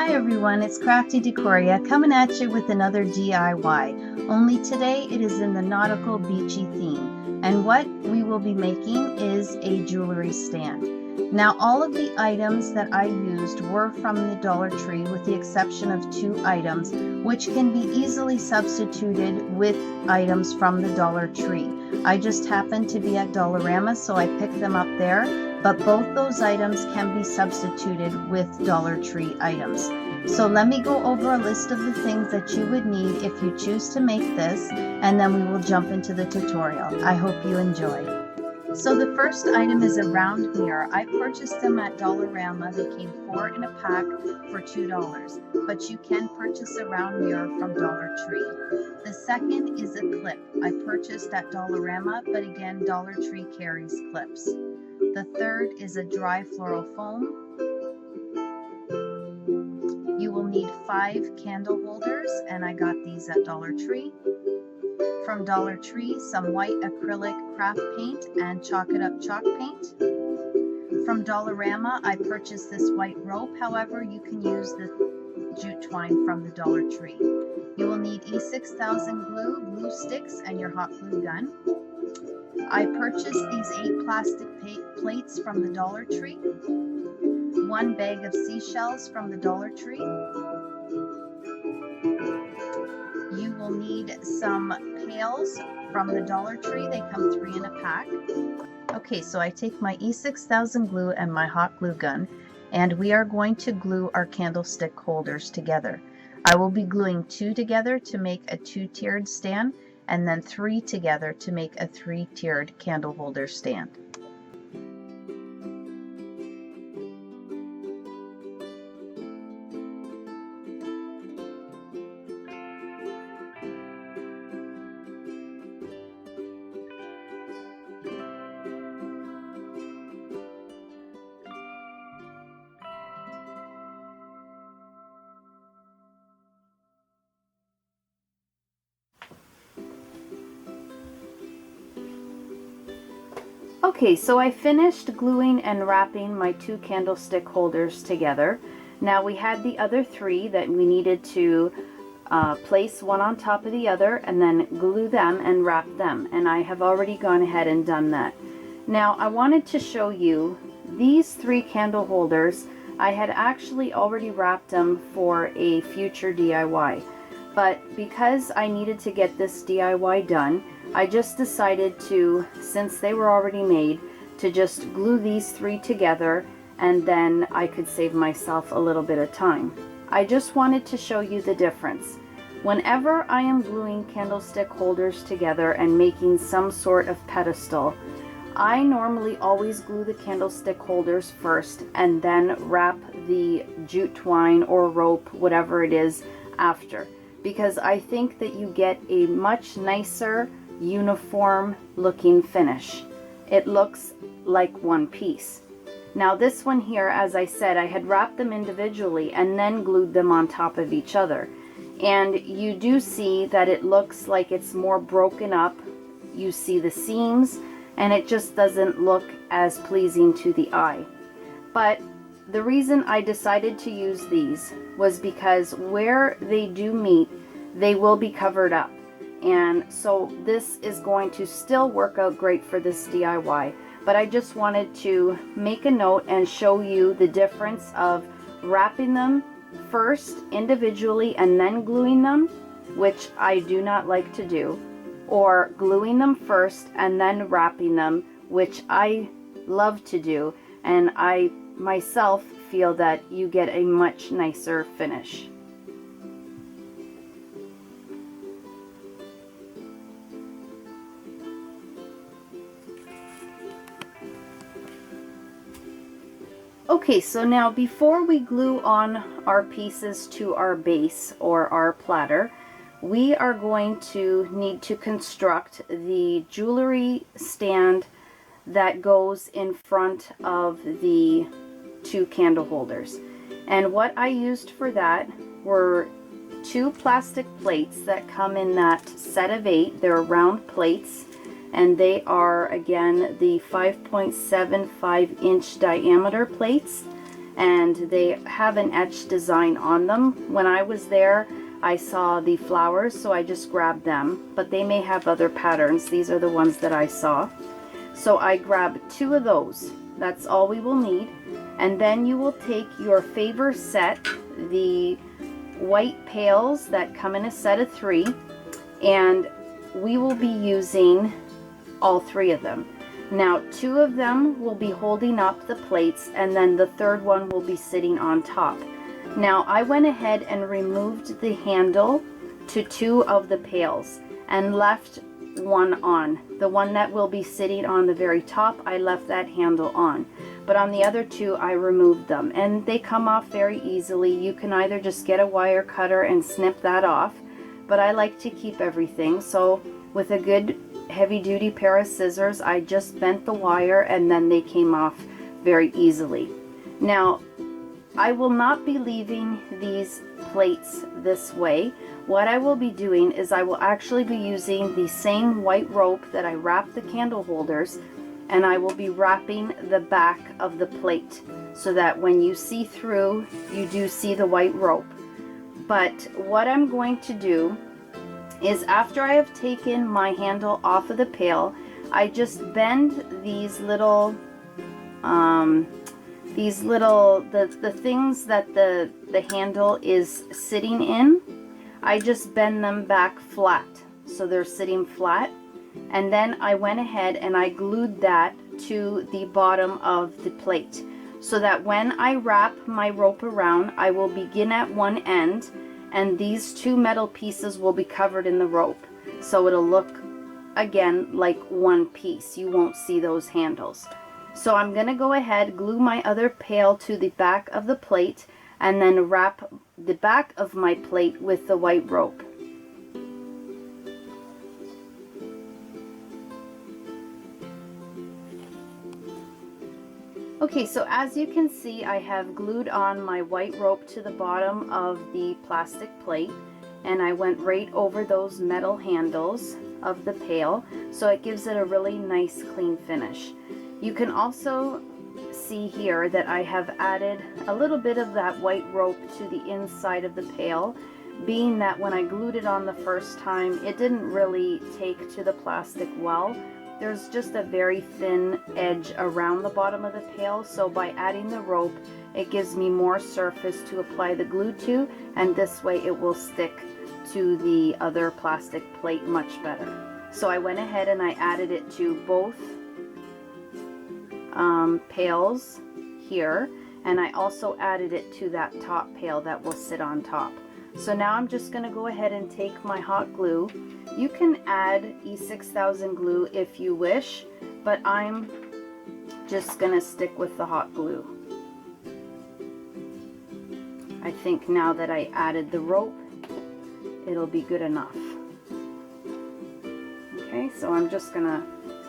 Hi everyone, it's Crafty Decoria coming at you with another DIY. Only today it is in the Nautical Beachy theme. And what we will be making is a jewelry stand. Now all of the items that I used were from the Dollar Tree with the exception of 2 items, which can be easily substituted with items from the Dollar Tree. I just happened to be at Dollarama, so I picked them up there. But both those items can be substituted with Dollar Tree items. So let me go over a list of the things that you would need if you choose to make this, and then we will jump into the tutorial. I hope you enjoy. So the first item is a round mirror. I purchased them at Dollarama. They came 4 in a pack for $2, but you can purchase a round mirror from Dollar Tree. The second is a clip. I purchased at Dollarama, but again, Dollar Tree carries clips. The third is a dry floral foam. You will need 5 candle holders, and I got these at Dollar Tree. From Dollar Tree, some white acrylic craft paint and Chalk It Up chalk paint. From Dollarama, I purchased this white rope. However, you can use the jute twine from the Dollar Tree. You will need E6000 glue sticks, and your hot glue gun. I purchased these 8 plastic plates from the Dollar Tree, 1 bag of seashells from the Dollar Tree. You will need some pails from the Dollar Tree. They come 3 in a pack. Okay, so I take my E6000 glue and my hot glue gun, and we are going to glue our candlestick holders together. I will be gluing 2 together to make a 2-tiered stand, and then 3 together to make a 3-tiered candle holder stand. Okay, so I finished gluing and wrapping my 2 candlestick holders together. Now we had the other 3 that we needed to place one on top of the other and then glue them and wrap them, and I have already gone ahead and done that. Now I wanted to show you these 3 candle holders. I had actually already wrapped them for a future DIY, but because I needed to get this DIY done, I just decided to, since they were already made, to just glue these 3 together, and then I could save myself a little bit of time. I just wanted to show you the difference. Whenever I am gluing candlestick holders together and making some sort of pedestal, I normally always glue the candlestick holders first and then wrap the jute twine or rope, whatever it is, after, because I think that you get a much nicer uniform looking finish. It looks like one piece. Now this one here, as I said, I had wrapped them individually and then glued them on top of each other, and you do see that it looks like it's more broken up. You see the seams, and it just doesn't look as pleasing to the eye. But the reason I decided to use these was because where they do meet, they will be covered up. And so this is going to still work out great for this DIY, but I just wanted to make a note and show you the difference of wrapping them first individually and then gluing them, which I do not like to do, or gluing them first and then wrapping them, which I love to do, and I myself feel that you get a much nicer finish. Okay, so now before we glue on our pieces to our base or our platter, we are going to need to construct the jewelry stand that goes in front of the 2 candle holders. And what I used for that were 2 plastic plates that come in that set of 8. They're round plates, and they are again the 5.75 inch diameter plates, and they have an etched design on them. When I was there, I saw the flowers, so I just grabbed them, but they may have other patterns. These are the ones that I saw. So I grabbed 2 of those. That's all we will need. And then you will take your favor set, the white pails that come in a set of 3, and we will be using all 3 of them. Now 2 of them will be holding up the plates, and then the third one will be sitting on top. Now I went ahead and removed the handle to 2 of the pails and left one on. The one that will be sitting on the very top, I left that handle on. But on the other 2, I removed them, and they come off very easily. You can either just get a wire cutter and snip that off, but I like to keep everything. So with a good heavy-duty pair of scissors, I just bent the wire, and then they came off very easily. Now, I will not be leaving these plates this way. What I will be doing is I will actually be using the same white rope that I wrapped the candle holders, and I will be wrapping the back of the plate so that when you see through, you do see the white rope. But what I'm going to do is, after I have taken my handle off of the pail, I just bend these little the things that the handle is sitting in. I just bend them back flat so they're sitting flat, and then I went ahead and I glued that to the bottom of the plate so that when I wrap my rope around, I will begin at one end, and these 2 metal pieces will be covered in the rope, so it'll look again like one piece. You won't see those handles. So I'm going to go ahead, glue my other pail to the back of the plate, and then wrap the back of my plate with the white rope. Okay, so as you can see, I have glued on my white rope to the bottom of the plastic plate, and I went right over those metal handles of the pail, so it gives it a really nice clean finish. You can also see here that I have added a little bit of that white rope to the inside of the pail, being that when I glued it on the first time, it didn't really take to the plastic well. There's just a very thin edge around the bottom of the pail, so by adding the rope, it gives me more surface to apply the glue to, and this way it will stick to the other plastic plate much better. So I went ahead and I added it to both pails here, and I also added it to that top pail that will sit on top. So now I'm just going to go ahead and take my hot glue. You can add E6000 glue if you wish, but I'm just going to stick with the hot glue. I think now that I added the rope, it'll be good enough. Okay, so I'm just going to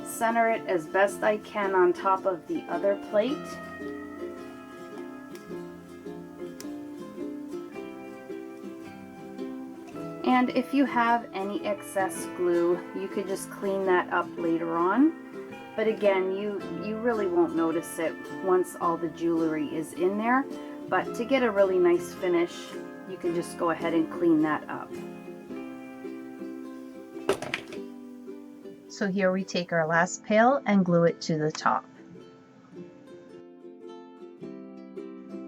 center it as best I can on top of the other plate. And if you have any excess glue, you could just clean that up later on. But again, you really won't notice it once all the jewelry is in there. But to get a really nice finish, you can just go ahead and clean that up. So here we take our last pail and glue it to the top.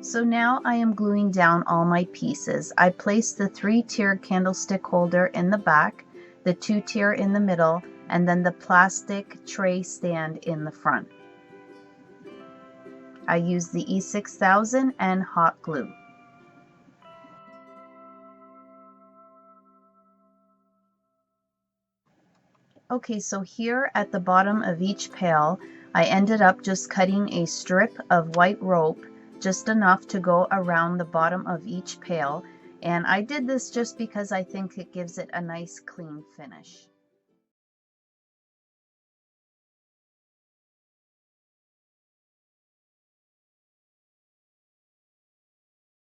So now I am gluing down all my pieces. I placed the 3-tiered candlestick holder in the back, the 2-tier in the middle, and then the plastic tray stand in the front. I used the E6000 and hot glue. Okay, so here at the bottom of each pail, I ended up just cutting a strip of white rope, just enough to go around the bottom of each pail. And I did this just because I think it gives it a nice clean finish.